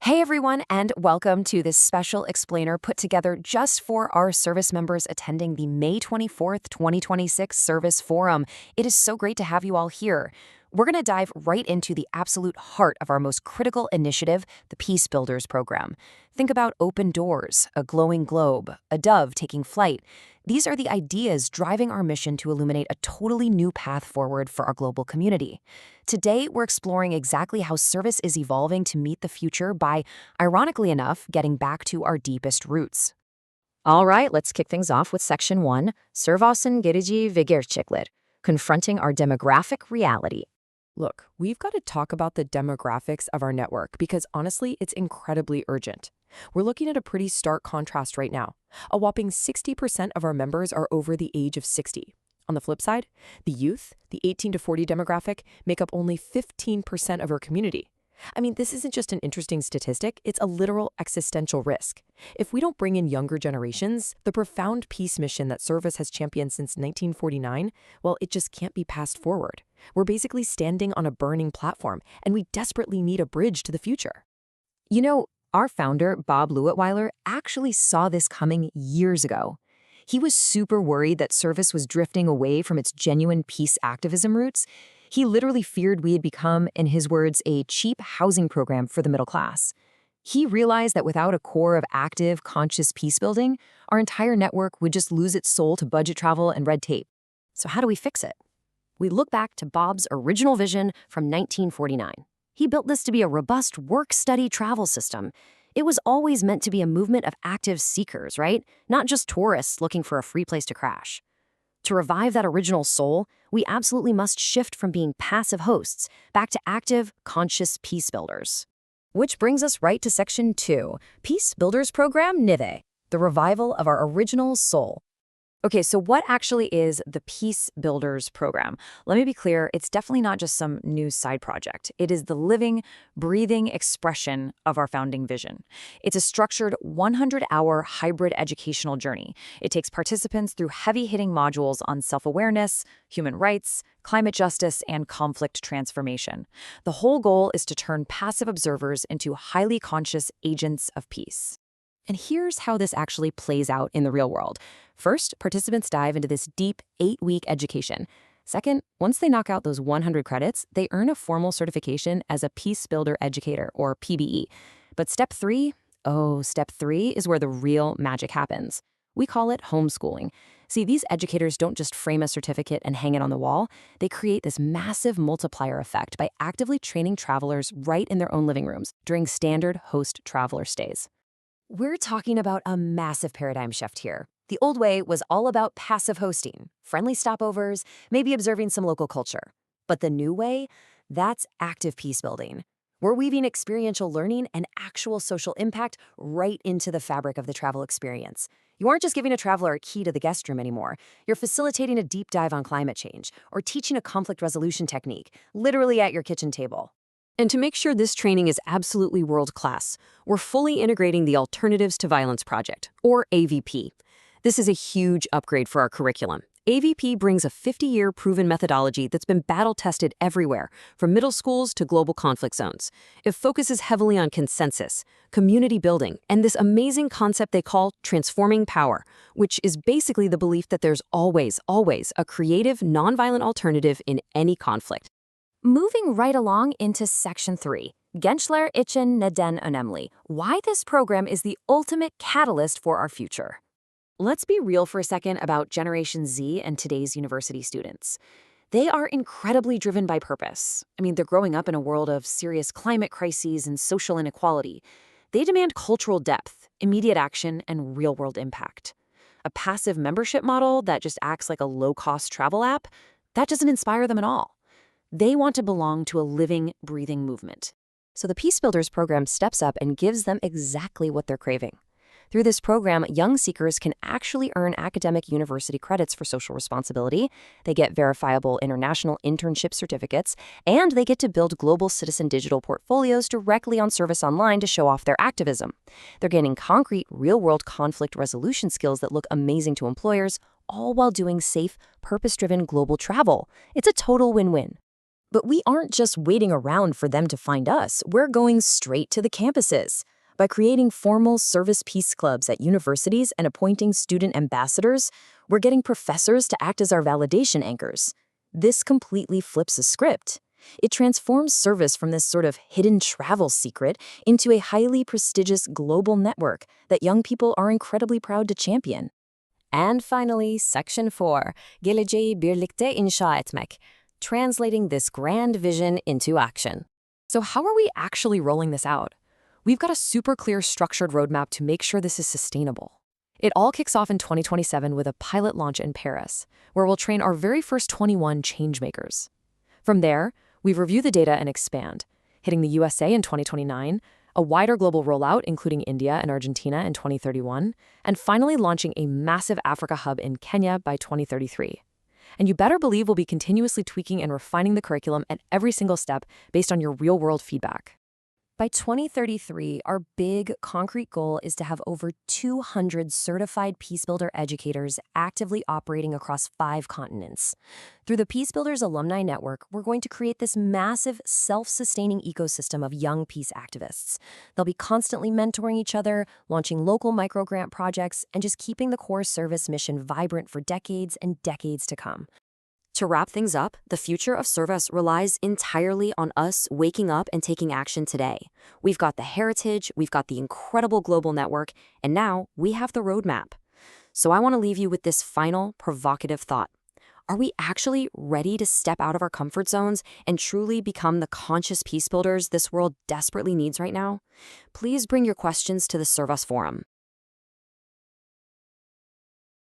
Hey everyone, and welcome to this special explainer put together just for our service members attending the May 24th, 2026 Service Forum. It is so great to have you all here. We're going to dive right into the absolute heart of our most critical initiative, the Peace Builders program. Think about open doors, a glowing globe, a dove taking flight. These are the ideas driving our mission to illuminate a totally new path forward for our global community. Today, we're exploring exactly how service is evolving to meet the future by, ironically enough, getting back to our deepest roots. All right, let's kick things off with Section 1, Servasin Gerici ve Gerçekler, confronting our demographic reality. Look, we've got to talk about the demographics of our network because honestly, it's incredibly urgent. We're looking at a pretty stark contrast right now. A whopping 60% of our members are over the age of 60. On the flip side, the youth, the 18 to 40 demographic, make up only 15% of our community. I mean, this isn't just an interesting statistic, it's a literal existential risk. If we don't bring in younger generations, the profound peace mission that Servas has championed since 1949, well, it just can't be passed forward. We're basically standing on a burning platform, and we desperately need a bridge to the future. You know, our founder, Bob Luitweiler, actually saw this coming years ago. He was super worried that service was drifting away from its genuine peace activism roots. He literally feared we had become, in his words, a cheap housing program for the middle class. He realized that without a core of active, conscious peace building, our entire network would just lose its soul to budget travel and red tape. So how do we fix it? We look back to Bob's original vision from 1949. He built this to be a robust work-study travel system. It was always meant to be a movement of active seekers, right? Not just tourists looking for a free place to crash. To revive that original soul, we absolutely must shift from being passive hosts back to active, conscious peace builders. Which brings us right to Section 2, Peace Builders Program NIVE, the revival of our original soul. Okay, so what actually is the Peace Builders Program? Let me be clear, it's definitely not just some new side project. It is the living, breathing expression of our founding vision. It's a structured 100-hour hybrid educational journey. It takes participants through heavy-hitting modules on self-awareness, human rights, climate justice, and conflict transformation. The whole goal is to turn passive observers into highly conscious agents of peace. And here's how this actually plays out in the real world. First, participants dive into this deep 8-week education. Second, once they knock out those 100 credits, they earn a formal certification as a Peace Builder Educator, or PBE. But step 3 is where the real magic happens. We call it homeschooling. See, these educators don't just frame a certificate and hang it on the wall. They create this massive multiplier effect by actively training travelers right in their own living rooms during standard host traveler stays. We're talking about a massive paradigm shift here. The old way was all about passive hosting, friendly stopovers, maybe observing some local culture. But the new way, that's active peace building. We're weaving experiential learning and actual social impact right into the fabric of the travel experience. You aren't just giving a traveler a key to the guest room anymore. You're facilitating a deep dive on climate change or teaching a conflict resolution technique, literally at your kitchen table. And to make sure this training is absolutely world-class, we're fully integrating the Alternatives to Violence Project, or AVP. This is a huge upgrade for our curriculum. AVP brings a 50-year proven methodology that's been battle-tested everywhere, from middle schools to global conflict zones. It focuses heavily on consensus, community building, and this amazing concept they call transforming power, which is basically the belief that there's always a creative, nonviolent alternative in any conflict. Moving right along into Section 3, Gençler için neden önemli, why this program is the ultimate catalyst for our future. Let's be real for a second about Generation Z and today's university students. They are incredibly driven by purpose. I mean, they're growing up in a world of serious climate crises and social inequality. They demand cultural depth, immediate action, and real-world impact. A passive membership model that just acts like a low-cost travel app, that doesn't inspire them at all. They want to belong to a living, breathing movement. So the Peace Builders program steps up and gives them exactly what they're craving. Through this program, young seekers can actually earn academic university credits for social responsibility, they get verifiable international internship certificates, and they get to build global citizen digital portfolios directly on Service Online to show off their activism. They're gaining concrete, real-world conflict resolution skills that look amazing to employers, all while doing safe, purpose-driven global travel. It's a total win-win. But we aren't just waiting around for them to find us. We're going straight to the campuses. By creating formal service peace clubs at universities and appointing student ambassadors, we're getting professors to act as our validation anchors. This completely flips a script. It transforms service from this sort of hidden travel secret into a highly prestigious global network that young people are incredibly proud to champion. And finally, Section 4, geleceği birlikte inşa etmek, translating this grand vision into action. So how are we actually rolling this out? We've got a super clear structured roadmap to make sure this is sustainable. It all kicks off in 2027 with a pilot launch in Paris, where we'll train our very first 21 changemakers. From there, we review the data and expand, hitting the USA in 2029, a wider global rollout including India and Argentina in 2031, and finally launching a massive Africa hub in Kenya by 2033. And you better believe we'll be continuously tweaking and refining the curriculum at every single step based on your real-world feedback. By 2033, our big, concrete goal is to have over 200 certified Peacebuilder educators actively operating across 5 continents. Through the Peacebuilders Alumni Network, we're going to create this massive, self-sustaining ecosystem of young peace activists. They'll be constantly mentoring each other, launching local microgrant projects, and just keeping the core service mission vibrant for decades and decades to come. To wrap things up, the future of Servas relies entirely on us waking up and taking action today. We've got the heritage, we've got the incredible global network, and now we have the roadmap. So I want to leave you with this final, provocative thought. Are we actually ready to step out of our comfort zones and truly become the conscious peace builders this world desperately needs right now? Please bring your questions to the Servas Forum.